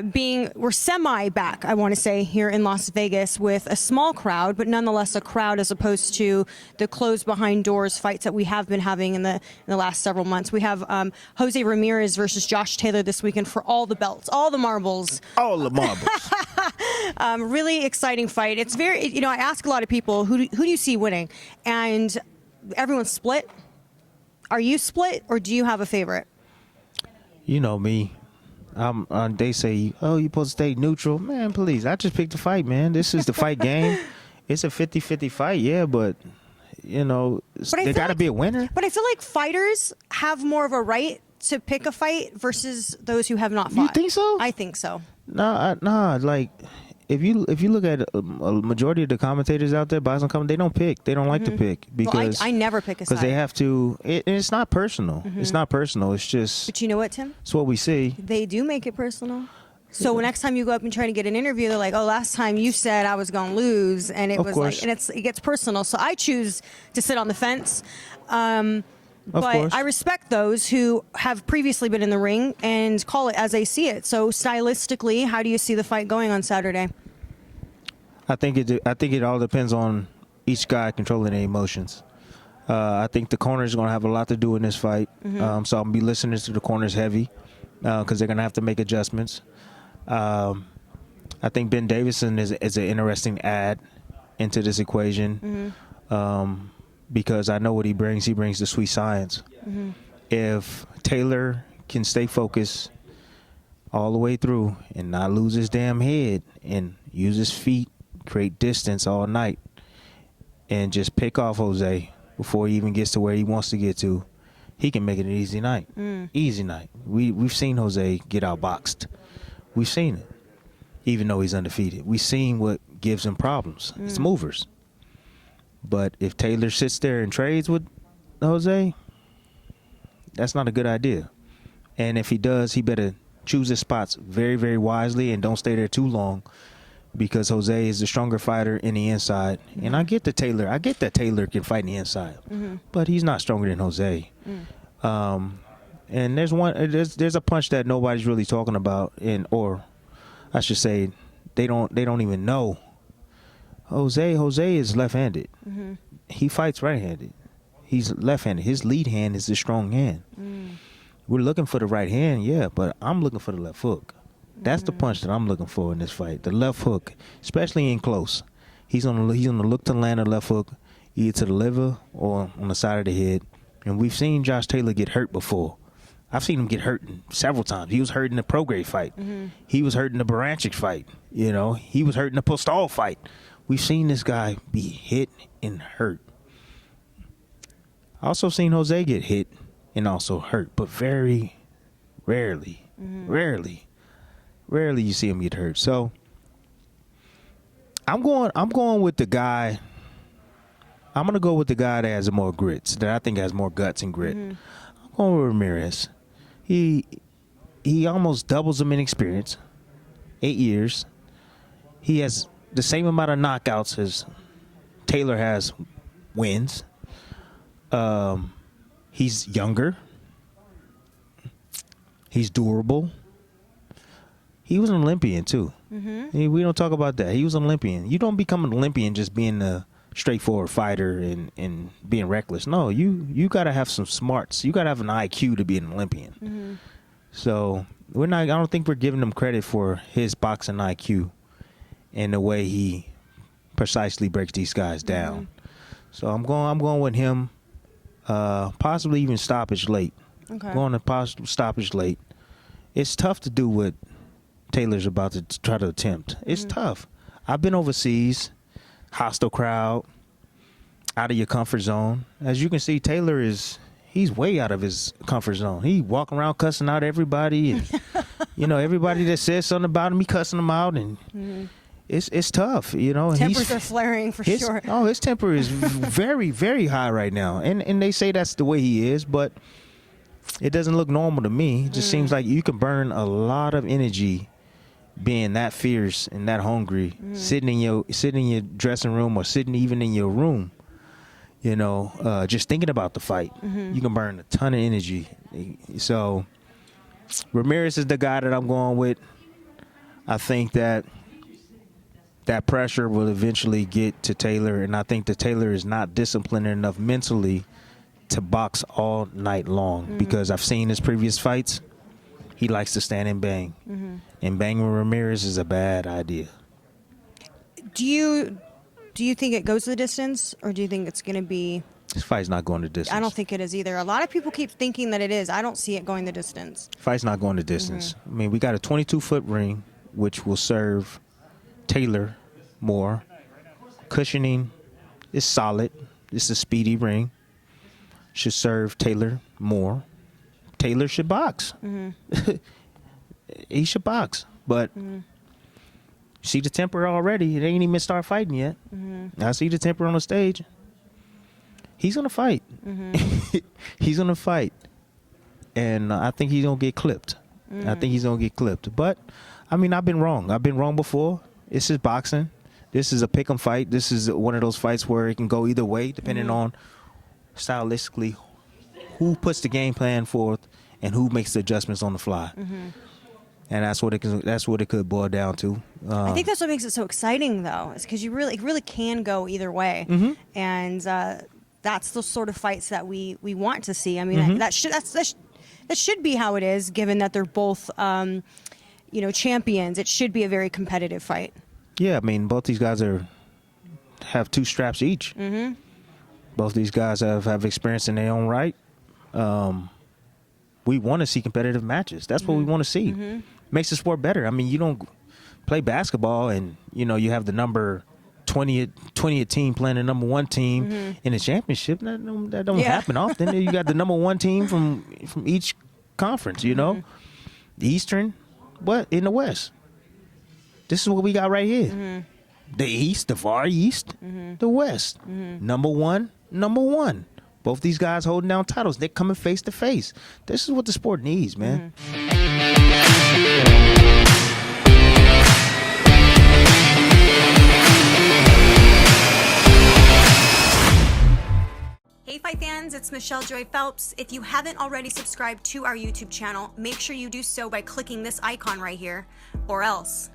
we're semi back, I want to say, here in Las Vegas with a small crowd, but nonetheless a crowd as opposed to the closed behind doors fights that we have been having in the last several months. We have Jose Ramirez versus Josh Taylor this weekend for all the belts, all the marbles. All the marbles. Really exciting fight. It's very, I ask a lot of people, who do you see winning? And everyone's split. Are you split, or do you have a favorite? You know me. They say, oh, you're supposed to stay neutral. Man, please. I just picked the fight, man. This is the fight game. It's a 50-50 fight, yeah, but, there got to be a winner. But I feel like fighters have more of a right to pick a fight versus those who have not fought. You think so? I think so. Nah, like, if you look at a majority of the commentators out there, boxing commentators, they don't pick. They don't like to pick because I never pick a side. Because they have to. It's not personal. It's not personal. It's just. But you know what, Tim? It's what we see. They do make it personal. So next time you go up and try to get an interview, they're like, "Oh, last time you said I was going to lose," and it was like, and it gets personal. So I choose to sit on the fence. But I respect those who have previously been in the ring and call it as they see it. So stylistically, how do you see the fight going on Saturday? I think it all depends on each guy controlling their emotions. I think the corners are going to have a lot to do in this fight. So I'm going to be listening to the corners heavy because they're going to have to make adjustments. I think Ben Davison is an interesting add into this equation. Because I know what he brings. He brings the sweet science. If Taylor can stay focused all the way through and not lose his damn head and use his feet, create distance all night, and just pick off Jose before he even gets to where he wants to get to, he can make it an easy night. Easy night. We've seen Jose get outboxed. We've seen it, even though he's undefeated. We've seen what gives him problems. It's movers. But if Taylor sits there and trades with Jose, that's not a good idea. And if he does, he better choose his spots very, very wisely and don't stay there too long because Jose is the stronger fighter in the inside. And I get that Taylor can fight in the inside, but he's not stronger than Jose. And there's a punch that nobody's really talking about, or I should say they don't even know. Jose is left-handed. He fights right-handed. He's left-handed. His lead hand is the strong hand. We're looking for the right hand, yeah, but I'm looking for the left hook. That's the punch that I'm looking for in this fight. The left hook, especially in close. He's on the look to land a left hook either to the liver or on the side of the head. And we've seen Josh Taylor get hurt before. I've seen him get hurt several times. He was hurt in the Prograis fight. He was hurt in the Baranchik fight. He was hurt in the Postol fight. We've seen this guy be hit and hurt. Also seen Jose get hit and also hurt, but very rarely you see him get hurt. So I'm going with the guy. I'm going to go with the guy that has more grits, that I think has more guts and grit. I'm going with Ramirez. He almost doubles him in experience. 8 years. He has the same amount of knockouts as Taylor has wins. He's younger. He's durable. He was an Olympian, too. We don't talk about that. He was an Olympian. You don't become an Olympian just being a straightforward fighter and being reckless. No, you got to have some smarts. You got to have an IQ to be an Olympian. So I don't think we're giving him credit for his boxing IQ and the way he precisely breaks these guys down. So I'm going with him. Possibly even stoppage late. Going to possible stoppage late. It's tough to do what Taylor's about to try to attempt. It's tough. I've been overseas, hostile crowd, out of your comfort zone. As you can see, Taylor he's way out of his comfort zone. He walking around cussing out everybody, and everybody that says something about him, he cussing them out, and it's tough. Tempers are flaring for sure. Oh, his temper is very, very high right now, and they say that's the way he is, but it doesn't look normal to me. It just seems like you can burn a lot of energy being that fierce and that hungry, sitting in your dressing room or sitting even in your room. Just thinking about the fight, you can burn a ton of energy. So Ramirez is the guy that I'm going with. I think that pressure will eventually get to Taylor, and I think that Taylor is not disciplined enough mentally to box all night long because I've seen his previous fights. He likes to stand and bang, and banging with Ramirez is a bad idea. Do you think it goes the distance, or do you think it's going to be? This fight's not going the distance. I don't think it is either. A lot of people keep thinking that it is. I don't see it going the distance. Fight's not going the distance. I mean, we got a 22-foot ring, which will serve Taylor more. Cushioning is solid. It's a speedy ring. Should serve Taylor more. Taylor should box. He should box. But see the temper already. It ain't even start fighting yet. I see the temper on the stage. He's going to fight. He's going to fight. And I think he's going to get clipped. I think he's going to get clipped. But, I mean, I've been wrong. I've been wrong before. This is boxing. This is a pick'em fight. This is one of those fights where it can go either way, depending on stylistically who puts the game plan forth and who makes the adjustments on the fly. And that's what it could boil down to. I think that's what makes it so exciting, though, is because it really can go either way. And that's the sort of fights that we want to see. I mean, that should be how it is, given that they're both champions. It should be a very competitive fight. Yeah, I mean, both these guys have 2 straps each. Both these guys have experience in their own right. We want to see competitive matches. That's what we want to see. Makes the sport better. I mean, you don't play basketball and you have the number 20th team playing the number 1 team in the championship. That don't happen often. You got the number 1 team from each conference. The Eastern, but in the West. This is what we got right here. The East, the Far East, the West. Number one. Both these guys holding down titles. They're coming face to face. This is what the sport needs, man. Hey Fight fans, it's Michelle Joy Phelps. If you haven't already subscribed to our YouTube channel, make sure you do so by clicking this icon right here, or else